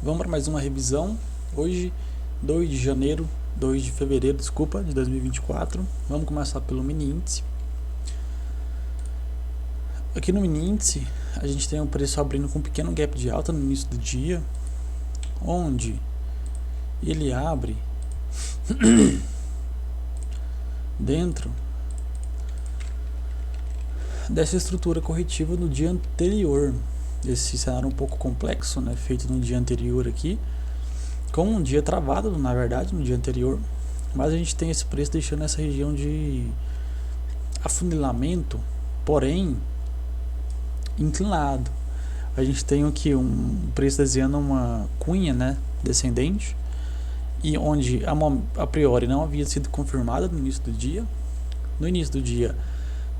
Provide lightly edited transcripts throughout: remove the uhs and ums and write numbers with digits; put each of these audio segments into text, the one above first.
Vamos para mais uma revisão. Hoje, 2 de fevereiro, desculpa, de 2024. Vamos começar pelo mini índice. Aqui no mini índice, a gente tem o preço abrindo com um pequeno gap de alta no início do dia, onde ele abre dentro dessa estrutura corretiva no dia anterior. Esse cenário um pouco complexo, né, feito no dia anterior aqui, com um dia travado, na verdade, no dia anterior, mas a gente tem esse preço deixando essa região de afunilamento, porém inclinado. A gente tem aqui um preço desenhando uma cunha, né, descendente, e onde a priori não havia sido confirmada no início do dia. No início do dia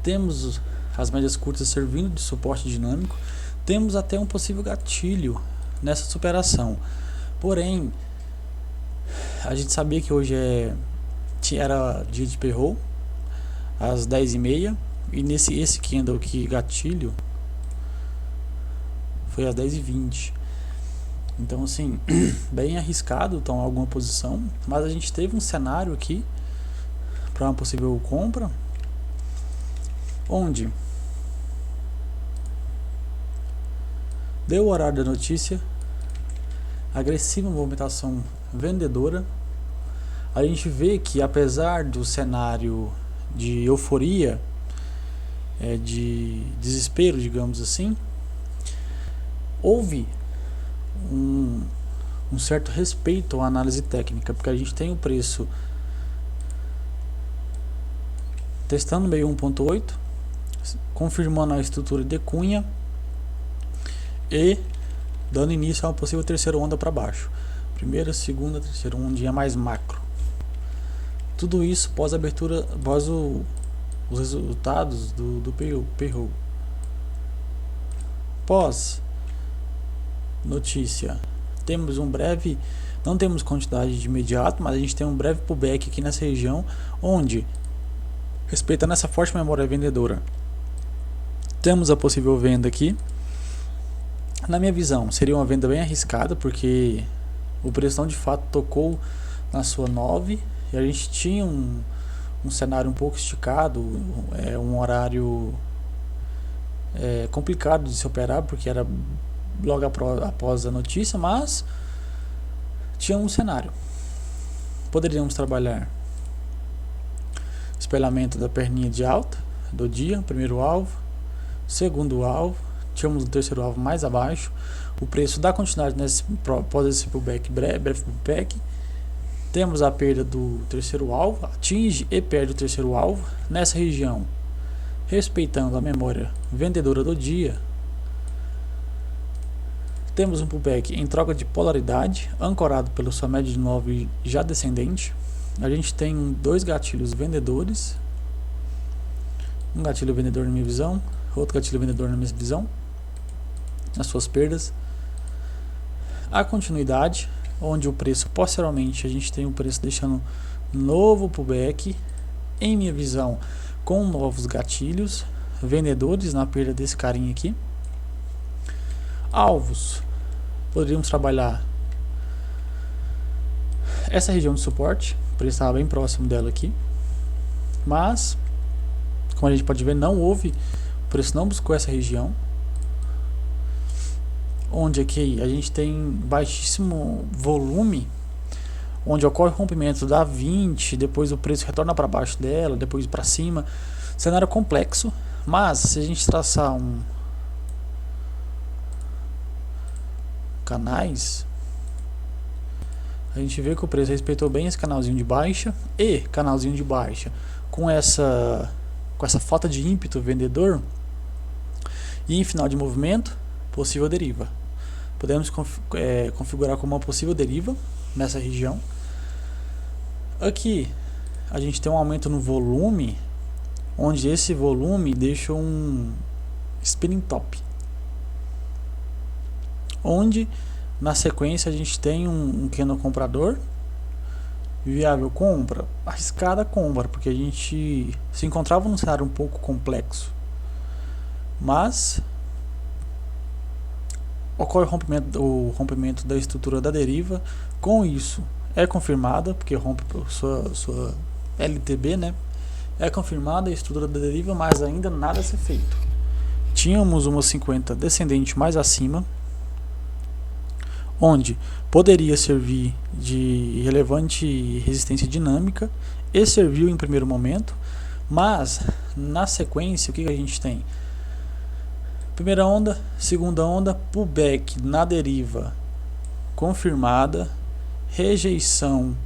temos as médias curtas servindo de suporte dinâmico, temos até um possível gatilho nessa superação. Porém, a gente sabia que hoje era dia de payroll às 10h30, e esse candle aqui, gatilho, foi às 10h20. Então, assim, bem arriscado tomar alguma posição, mas a gente teve um cenário aqui para uma possível compra, onde deu o horário da notícia, agressiva movimentação vendedora. A gente vê que, apesar do cenário de euforia, de desespero, digamos assim, houve um certo respeito à análise técnica, porque a gente tem o preço testando meio 1.8, confirmando a estrutura de cunha e dando início a uma possível terceira onda para baixo. Primeira, segunda, terceira ondinha mais macro. Tudo isso pós abertura, após os resultados do payroll. Pós notícia, temos não temos quantidade de imediato, mas a gente tem um breve pullback aqui nessa região, onde, respeitando essa forte memória vendedora, temos a possível venda aqui. Na minha visão, seria uma venda bem arriscada, porque o preço não de fato tocou na sua 9, e a gente tinha um cenário um pouco esticado, um horário complicado de se operar, porque era logo após a notícia, mas tinha um cenário. Poderíamos trabalhar espelhamento da perninha de alta do dia, primeiro alvo, segundo alvo, tínhamos o terceiro alvo mais abaixo, o preço dá continuidade após esse pullback, breve pullback. Temos a perda do terceiro alvo, atinge e perde o terceiro alvo nessa região, respeitando a memória vendedora do dia. Temos um pullback em troca de polaridade, ancorado pela sua média de 9 já descendente. A gente tem dois gatilhos vendedores, um gatilho vendedor na minha visão, outro gatilho vendedor na minha visão, as suas perdas. A continuidade, onde o preço, posteriormente, a gente tem o preço deixando novo pullback, em minha visão, com novos gatilhos vendedores na perda desse carinha aqui. Alvos, poderíamos trabalhar essa região de suporte, o preço estava bem próximo dela aqui, mas, como a gente pode ver, não houve, o preço não buscou essa região, onde aqui a gente tem baixíssimo volume, onde ocorre o rompimento da 20, depois o preço retorna para baixo dela, depois para cima. Cenário complexo, mas se a gente traçar canais, a gente vê que o preço respeitou bem esse canalzinho de baixa, e canalzinho de baixa com essa falta de ímpeto vendedor, e em final de movimento, possível deriva. Podemos configurar como uma possível deriva nessa região. Aqui a gente tem um aumento no volume, onde esse volume deixa um spinning top, onde na sequência a gente tem um candle comprador, viável compra, arriscada compra, porque a gente se encontrava num cenário um pouco complexo, mas ocorre o rompimento da estrutura da deriva. Com isso é confirmada, porque rompe sua LTB, né? É confirmada a estrutura da deriva, mas ainda nada a ser feito. Tínhamos uma 50 descendente mais acima, onde poderia servir de relevante resistência dinâmica, e serviu em primeiro momento, mas na sequência o que a gente tem? Primeira onda, segunda onda, pullback na deriva confirmada, rejeição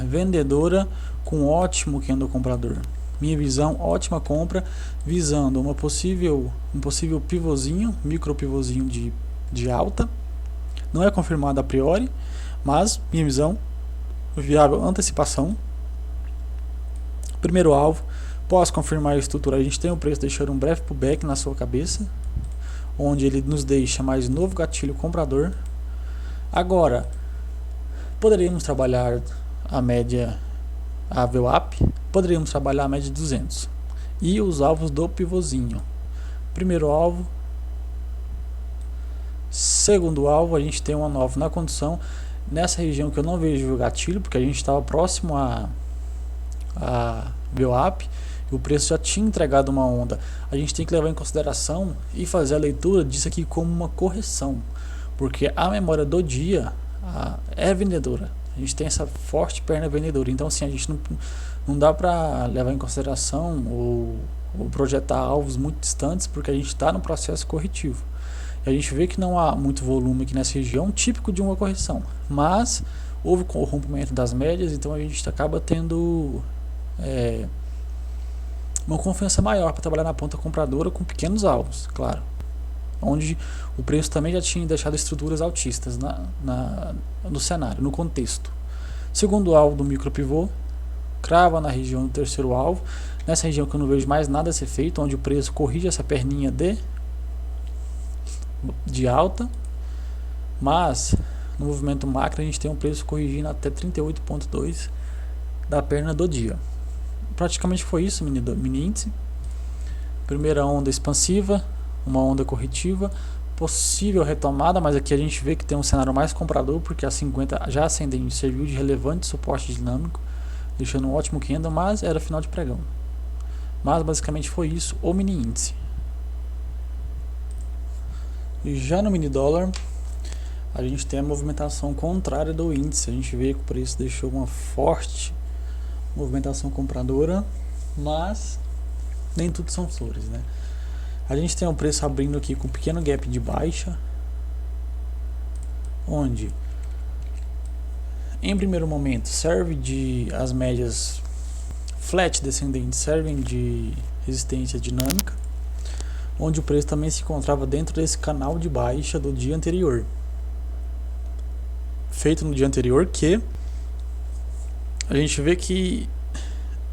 vendedora com ótimo candle comprador. Minha visão, ótima compra, visando um possível pivôzinho, micro pivôzinho de alta. Não é confirmado a priori, mas minha visão, viável antecipação. Primeiro alvo, pós confirmar a estrutura, a gente tem o preço deixando um breve pullback na sua cabeça, onde ele nos deixa mais novo gatilho comprador. Agora, poderíamos trabalhar a média, a VWAP, poderíamos trabalhar a média de 200 e os alvos do pivôzinho. Primeiro alvo, segundo alvo, a gente tem uma nova na condição nessa região que eu não vejo o gatilho, porque a gente estava próximo a VWAP e o preço já tinha entregado uma onda. A gente tem que levar em consideração e fazer a leitura disso aqui como uma correção, porque a memória do dia é vendedora. A gente tem essa forte perna vendedora, então assim, a gente não dá para levar em consideração ou projetar alvos muito distantes, porque a gente está no processo corretivo. E a gente vê que não há muito volume aqui nessa região, típico de uma correção, mas houve o rompimento das médias, então a gente acaba tendo uma confiança maior para trabalhar na ponta compradora com pequenos alvos, claro, onde o preço também já tinha deixado estruturas altistas no cenário, no contexto. Segundo alvo do micro pivô, crava na região do terceiro alvo, nessa região que eu não vejo mais nada a ser feito, onde o preço corrige essa perninha de alta, mas no movimento macro a gente tem um preço corrigindo até 38,2 da perna do dia. Praticamente foi isso, mini índice. Primeira onda expansiva, uma onda corretiva, possível retomada, mas aqui a gente vê que tem um cenário mais comprador, porque a 50 já ascendente serviu de relevante suporte dinâmico, deixando um ótimo candle, mas era final de pregão. Mas basicamente foi isso, o mini índice. E já no mini dólar, a gente tem a movimentação contrária do índice. A gente vê que o preço deixou uma forte movimentação compradora, mas nem tudo são flores, né? A gente tem o preço abrindo aqui com um pequeno gap de baixa, onde em primeiro momento serve as médias flat descendentes servem de resistência dinâmica, onde o preço também se encontrava dentro desse canal de baixa do dia anterior, feito no dia anterior, que a gente vê que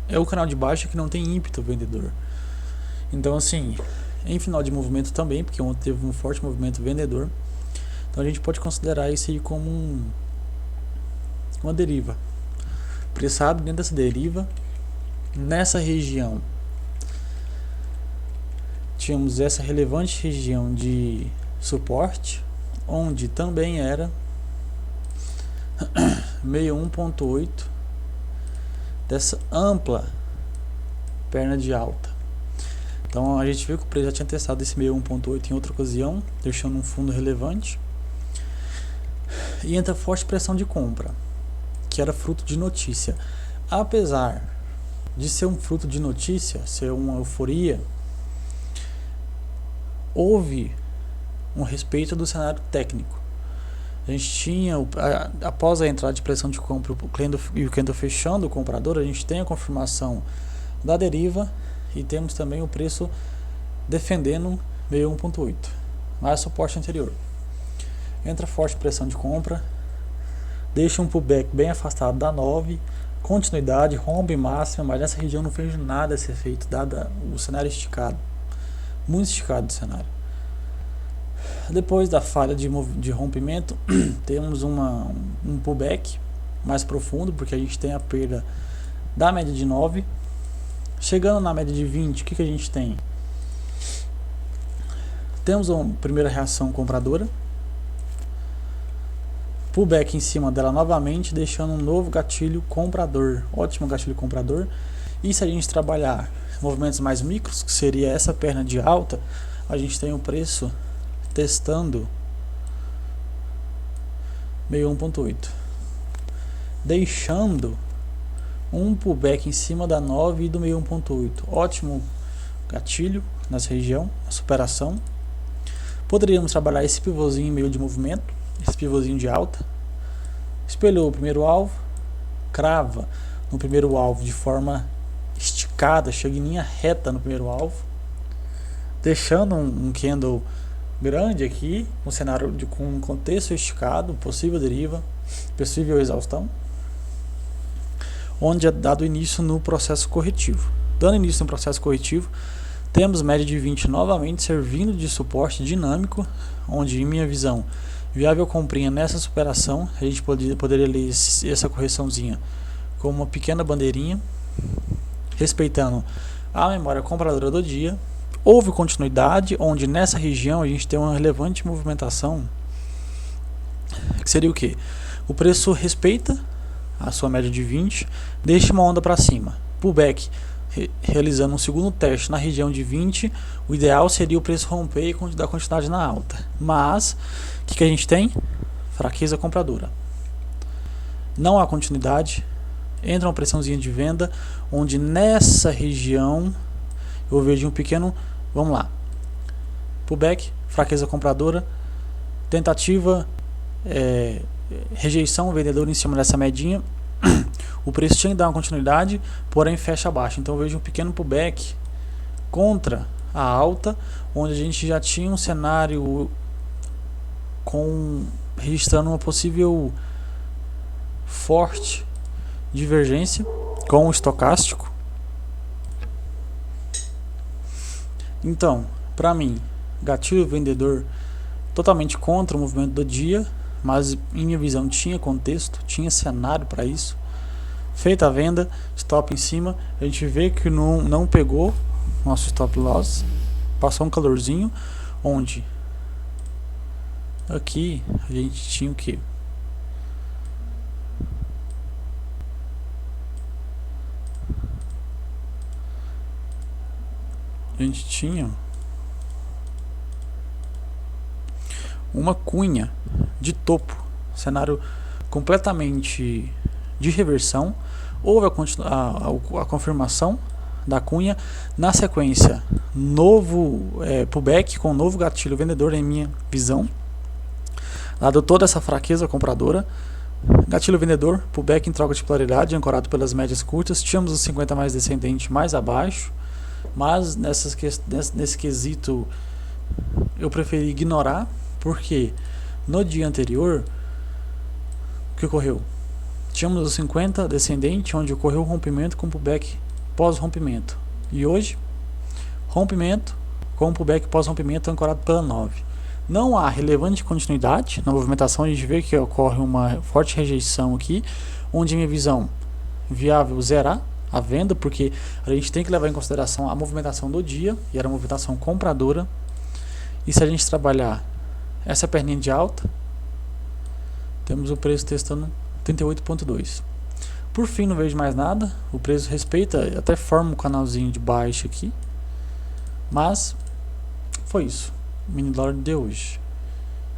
é o canal de baixa que não tem ímpeto vendedor. Então assim, em final de movimento também, porque ontem teve um forte movimento vendedor, então a gente pode considerar isso aí como uma deriva. Preço abre dentro dessa deriva, nessa região tínhamos essa relevante região de suporte, onde também era 61,8 dessa ampla perna de alta. Então a gente viu que o preço já tinha testado esse 61,8 em outra ocasião, deixando um fundo relevante, e entra forte pressão de compra, que era fruto de notícia. Apesar de ser um fruto de notícia, ser uma euforia, houve um respeito do cenário técnico. A gente tinha, após a entrada de pressão de compra e o candle fechando o comprador, a gente tem a confirmação da deriva e temos também o preço defendendo 61,8, mais suporte anterior. Entra forte pressão de compra, deixa um pullback bem afastado da 9, continuidade, rompe máxima, mas nessa região não fez nada a ser feito, dado o cenário esticado, muito esticado o cenário. Depois da falha de rompimento, temos um pullback mais profundo, porque a gente tem a perda da média de 9. Chegando na média de 20, o que a gente tem? Temos uma primeira reação compradora, pullback em cima dela novamente, deixando um novo gatilho comprador, ótimo gatilho comprador. E se a gente trabalhar movimentos mais micros, que seria essa perna de alta, a gente tem o preço testando meio 1.8, deixando um pullback em cima da 9 e do meio 1.8, ótimo gatilho nessa região, a superação. Poderíamos trabalhar esse pivôzinho em meio de movimento, esse pivôzinho de alta, espelhou o primeiro alvo, crava no primeiro alvo de forma esticada, chega em linha reta no primeiro alvo, deixando um candle grande aqui, um cenário com um contexto esticado, possível deriva, possível exaustão, onde é dado início no processo corretivo. Dando início no processo corretivo, temos média de 20 novamente servindo de suporte dinâmico, onde em minha visão, viável comprinha nessa superação, a gente poderia ler essa correçãozinha como uma pequena bandeirinha, respeitando a memória compradora do dia. Houve continuidade, onde nessa região a gente tem uma relevante movimentação, que seria o que? O preço respeita a sua média de 20, deixa uma onda para cima, pullback, realizando um segundo teste na região de 20, o ideal seria o preço romper e dar continuidade na alta. Mas, o que a gente tem? Fraqueza compradora. Não há continuidade, entra uma pressãozinha de venda, onde nessa região eu vejo um pequeno, vamos lá, pullback, fraqueza compradora, tentativa, rejeição, vendedor em cima dessa medinha, o preço tinha que dar uma continuidade, porém fecha abaixo. Então eu vejo um pequeno pullback contra a alta, onde a gente já tinha um cenário registrando uma possível forte divergência com o estocástico. Então, para mim, gatilho vendedor totalmente contra o movimento do dia, mas em minha visão tinha contexto, tinha cenário para isso. Feita a venda, stop em cima, a gente vê que não pegou nosso stop loss, passou um calorzinho, onde aqui a gente tinha o que? A gente tinha uma cunha de topo, cenário completamente de reversão. Houve a confirmação da cunha, na sequência novo pullback com novo gatilho vendedor em minha visão, dado toda essa fraqueza compradora, gatilho vendedor, pullback em troca de polaridade ancorado pelas médias curtas, tínhamos o 50 mais descendente mais abaixo, mas nesse quesito eu preferi ignorar, porque no dia anterior o que ocorreu? Tínhamos o 50 descendente, onde ocorreu o rompimento com pullback pós-rompimento. E hoje, rompimento com pullback pós-rompimento ancorado pela 9. Não há relevante continuidade na movimentação, a gente vê que ocorre uma forte rejeição aqui, onde minha visão viável zerar a venda, porque a gente tem que levar em consideração a movimentação do dia, e era uma movimentação compradora. E se a gente trabalhar essa perninha de alta, temos o preço testando 38.2. Por fim, não vejo mais nada. O preço respeita, até forma um canalzinho de baixa aqui. Mas foi isso. Mini dólar de hoje.